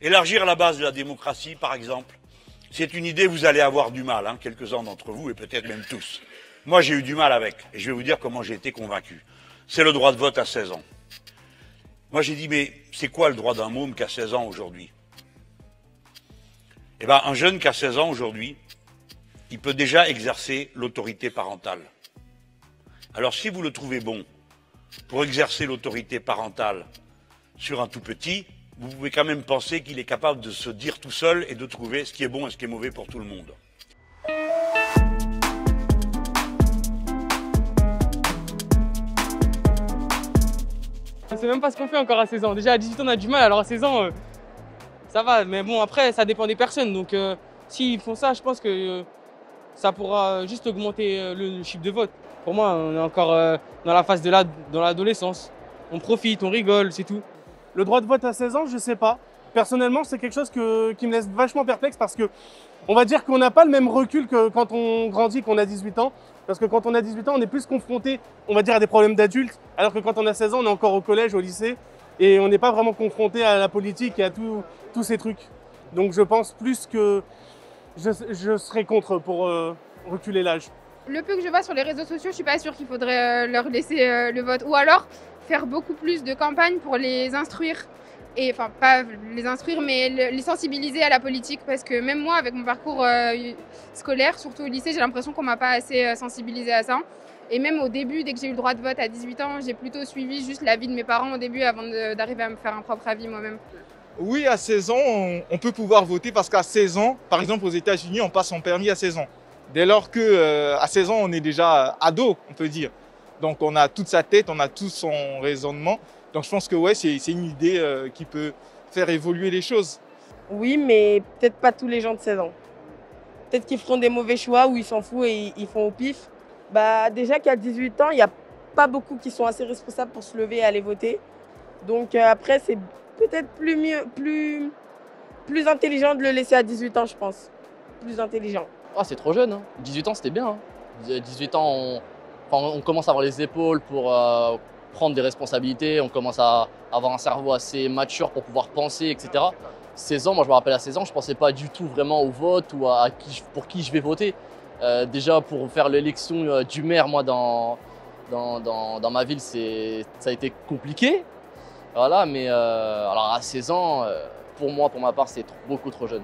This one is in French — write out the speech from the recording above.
Élargir la base de la démocratie, par exemple, c'est une idée, vous allez avoir du mal, hein, quelques-uns d'entre vous, et peut-être même tous. Moi, j'ai eu du mal avec, et je vais vous dire comment j'ai été convaincu. C'est le droit de vote à 16 ans. Moi, j'ai dit, mais c'est quoi le droit d'un môme qui a 16 ans aujourd'hui? Eh bien, un jeune qui a 16 ans aujourd'hui, il peut déjà exercer l'autorité parentale. Alors, si vous le trouvez bon pour exercer l'autorité parentale sur un tout petit, vous pouvez quand même penser qu'il est capable de se dire tout seul et de trouver ce qui est bon et ce qui est mauvais pour tout le monde. On sait même pas ce qu'on fait encore à 16 ans. Déjà à 18 ans on a du mal, alors à 16 ans ça va. Mais bon après ça dépend des personnes. Donc s'ils font ça, je pense que ça pourra juste augmenter le chiffre de vote. Pour moi on est encore dans la phase dans l'adolescence. On profite, on rigole, c'est tout. Le droit de vote à 16 ans, je sais pas. Personnellement, c'est quelque chose qui me laisse vachement perplexe parce que on va dire qu'on n'a pas le même recul que quand on grandit, qu'on a 18 ans. Parce que quand on a 18 ans, on est plus confronté, on va dire, à des problèmes d'adultes. Alors que quand on a 16 ans, on est encore au collège, au lycée. Et on n'est pas vraiment confronté à la politique et à tous ces trucs. Donc je pense plus que je serais contre pour reculer l'âge. Le peu que je vois sur les réseaux sociaux, je suis pas sûre qu'il faudrait leur laisser le vote. Ou alors faire beaucoup plus de campagnes pour les instruire. Et enfin, pas les instruire, mais les sensibiliser à la politique. Parce que même moi, avec mon parcours scolaire, surtout au lycée, j'ai l'impression qu'on m'a pas assez sensibilisée à ça. Et même au début, dès que j'ai eu le droit de vote à 18 ans, j'ai plutôt suivi juste l'avis de mes parents au début avant d'arriver à me faire un propre avis moi-même. Oui, à 16 ans, on peut pouvoir voter parce qu'à 16 ans, par exemple aux États-Unis, on passe son permis à 16 ans. Dès lors qu'à 16 ans, on est déjà ado, on peut dire. Donc on a toute sa tête, on a tout son raisonnement. Donc je pense que ouais, c'est une idée qui peut faire évoluer les choses. Oui, mais peut-être pas tous les gens de 16 ans. Peut-être qu'ils feront des mauvais choix ou ils s'en foutent et ils font au pif. Bah, déjà qu'à 18 ans, il n'y a pas beaucoup qui sont assez responsables pour se lever et aller voter. Donc après, c'est peut-être plus intelligent de le laisser à 18 ans, je pense. Plus intelligent. Ah, c'est trop jeune, hein. 18 ans, c'était bien. Hein. 18 ans, on commence à avoir les épaules pour prendre des responsabilités, on commence à avoir un cerveau assez mature pour pouvoir penser, etc. 16 ans, moi je me rappelle à 16 ans, je ne pensais pas du tout vraiment au vote ou pour qui je vais voter. Déjà pour faire l'élection du maire, moi dans ma ville, ça a été compliqué. Voilà, mais alors à 16 ans, pour moi, pour ma part, c'est beaucoup trop jeune.